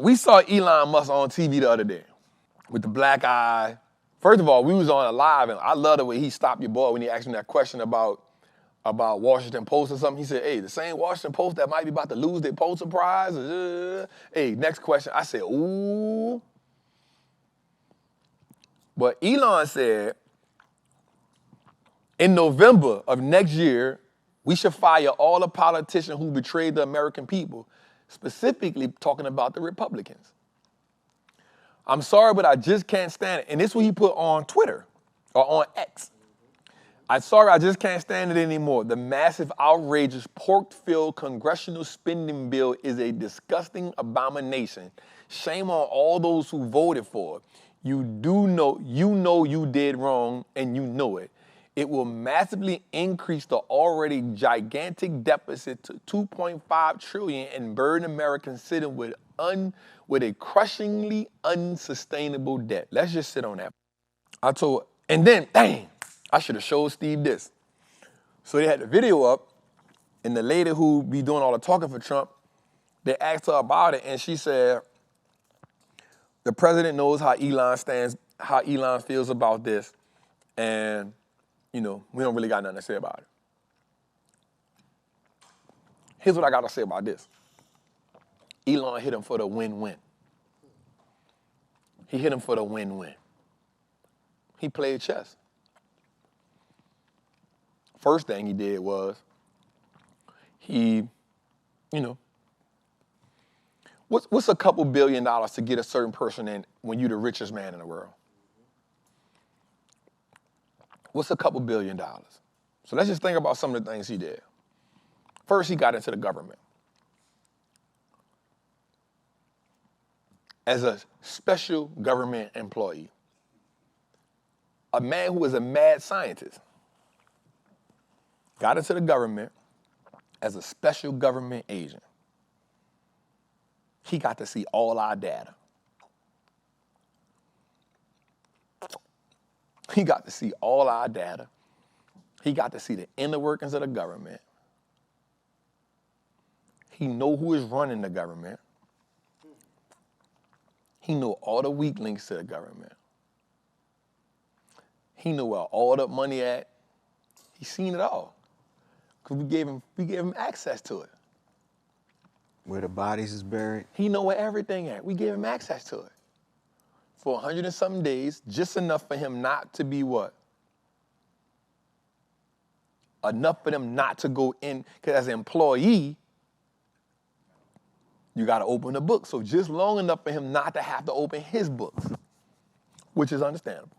we saw Elon Musk on TV the other day with the black eye. First of all, we was on a live, and I love the way he stopped your boy when he asked me that question about Washington Post or something. He said, hey, the same Washington Post that might be about to lose their Pulitzer Prize. Hey, next question. I said, ooh. But Elon said, in November of next year, we should fire all the politicians who betrayed the American people, specifically talking about the Republicans. I'm sorry, but I just can't stand it. And this is what he put on Twitter or on X. I'm sorry, I just can't stand it anymore. The massive, outrageous, pork-filled congressional spending bill is a disgusting abomination. Shame on all those who voted for it. You know you did wrong, and you know it. It will massively increase the already gigantic deficit to $2.5 trillion and burden Americans sitting with a crushingly unsustainable debt. Let's just sit on that. And then, dang, I should have showed Steve this. So they had the video up, and the lady who be doing all the talking for Trump, they asked her about it, and she said, the president knows how Elon feels about this, and, we don't really got nothing to say about it. Here's what I got to say about this. Elon hit him for the win-win. He hit him for the win-win. He played chess. First thing he did was what's a couple $1 billion to get a certain person in when you're the richest man in the world? What's a couple $1 billion? So let's just think about some of the things he did. First, he got into the government. As a special government employee. A man who was a mad scientist. Got into the government as a special government agent. He got to see all our data. He got to see all our data. He got to see the inner workings of the government. He know who is running the government. He know all the weak links to the government. He knew where all the money at. He seen it all. Because we gave him access to it. Where the bodies is buried? He know where everything at. We gave him access to it. For 100 and something days, just enough for him not to be what? Enough for them not to go in, because as an employee, you got to open the book. So just long enough for him not to have to open his books, which is understandable.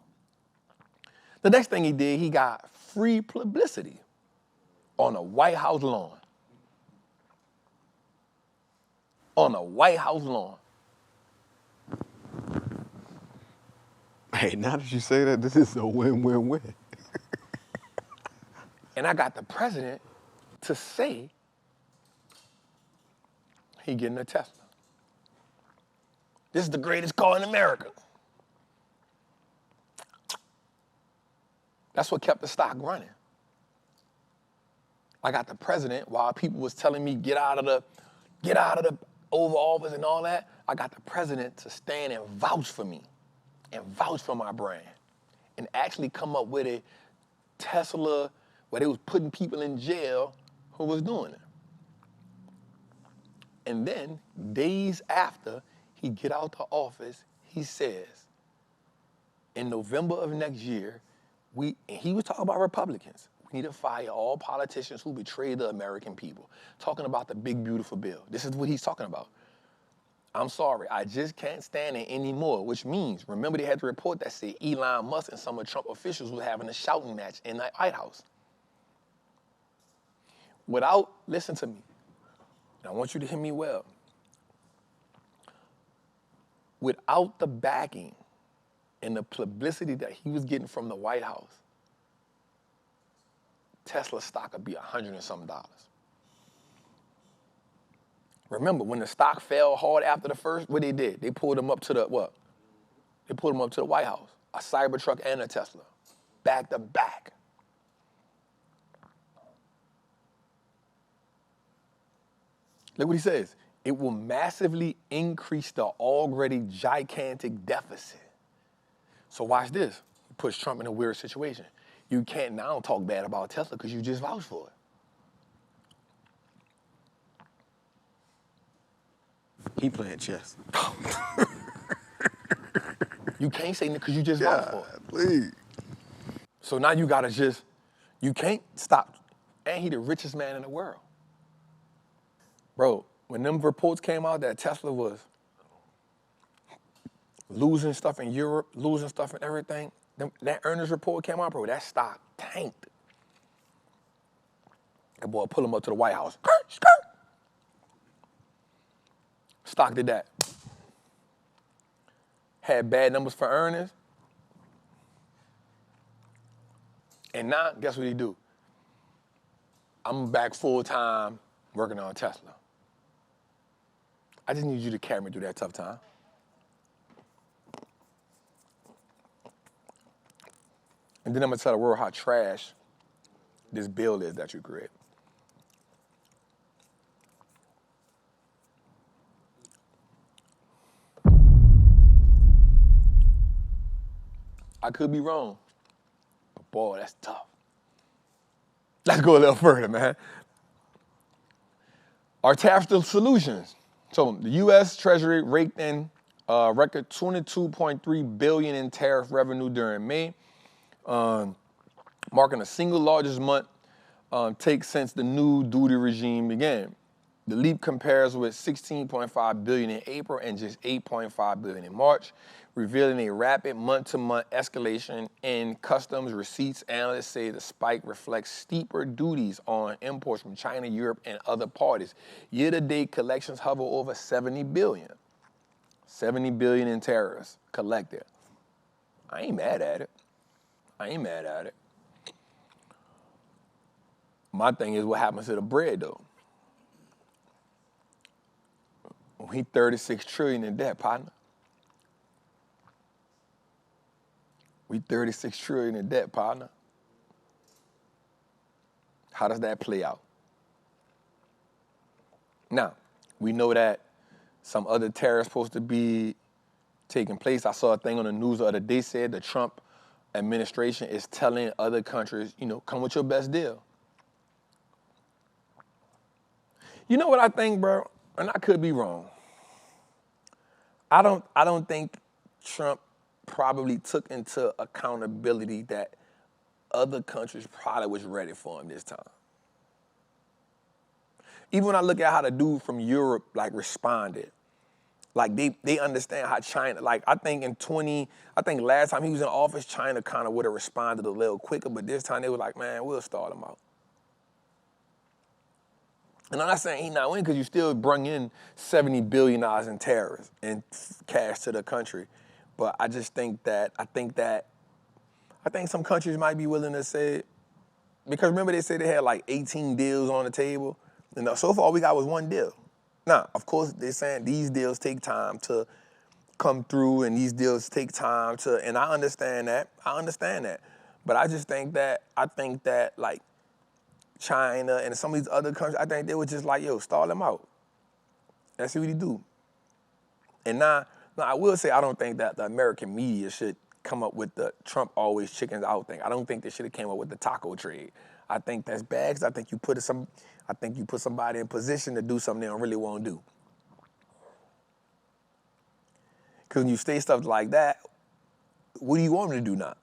The next thing he did, he got free publicity on a White House lawn. On a White House lawn. Hey, now that you say that, this is a win-win-win. And I got the president to say he getting a Tesla. This is the greatest car in America. That's what kept the stock running. I got the president, while people was telling me get out of the Oval Office and all that, I got the president to stand and vouch for me and vouch for my brand and actually come up with a Tesla where they was putting people in jail who was doing it. And then days after he get out the office, he says, in November of next year, he was talking about Republicans. We need to fire all politicians who betrayed the American people. Talking about the big, beautiful bill. This is what he's talking about. I'm sorry, I just can't stand it anymore, which means, remember they had the report that said Elon Musk and some of Trump officials were having a shouting match in the White House. Listen to me, and I want you to hear me well. Without the backing and the publicity that he was getting from the White House, Tesla stock would be $100 and something. Remember, when the stock fell hard after the first, what they did? They pulled him up to the what? They pulled him up to the White House, a Cybertruck and a Tesla, back to back. Look what he says. it will massively increase the already gigantic deficit. So watch this. It puts Trump in a weird situation. You can't now talk bad about Tesla because you just vouched for it. He playing chess. You can't say because you just vouched for it. Please. So now you gotta just, you can't stop. And he the richest man in the world. Bro, when them reports came out that Tesla was losing stuff in Europe, losing stuff in everything, that earnings report came out, bro, that stock tanked. That boy pull him up to the White House. Stock did that. Had bad numbers for earnings. And now, guess what he do? I'm back full time working on Tesla. I just need you to carry me through that tough time. And then I'm gonna tell the world how trash this bill is that you create. I could be wrong, but boy, that's tough. Let's go a little further, man. Our tariff solutions. So the U.S. Treasury raked in a record $22.3 billion in tariff revenue during May, marking the single largest month take since the new duty regime began. The leap compares with $16.5 billion in April and just $8.5 billion in March, revealing a rapid month-to-month escalation in customs receipts. Analysts say the spike reflects steeper duties on imports from China, Europe, and other parties. Year-to-date collections hover over $70 billion. $70 billion in tariffs collected. I ain't mad at it. My thing is what happens to the bread, though. We 36 trillion in debt, partner. We 36 trillion in debt, partner. How does that play out? Now, we know that some other tariffs supposed to be taking place. I saw a thing on the news the other day said the Trump administration is telling other countries, come with your best deal. You know what I think, bro? And I could be wrong. I don't think Trump probably took into accountability that other countries probably was ready for him this time. Even when I look at how the dude from Europe responded, they understand how China, I think last time he was in office, China kind of would have responded a little quicker, but this time they were like, man, we'll stall him out. And I'm not saying he not winning because you still bring in $70 billion in tariffs and cash to the country. But I just think that some countries might be willing to say, because remember they said they had 18 deals on the table. And so far all we got was one deal. Now, of course, they're saying these deals take time to come through and these deals take time to, and I understand that. But I just think that, China and some of these other countries, I think they were just stall him out. Let's see what he do. And now I will say I don't think that the American media should come up with the Trump always chickens out thing. I don't think they should have came up with the taco trade. I think that's bad because I think you put somebody in position to do something they don't really want to do. Because when you say stuff like that, what do you want them to do now?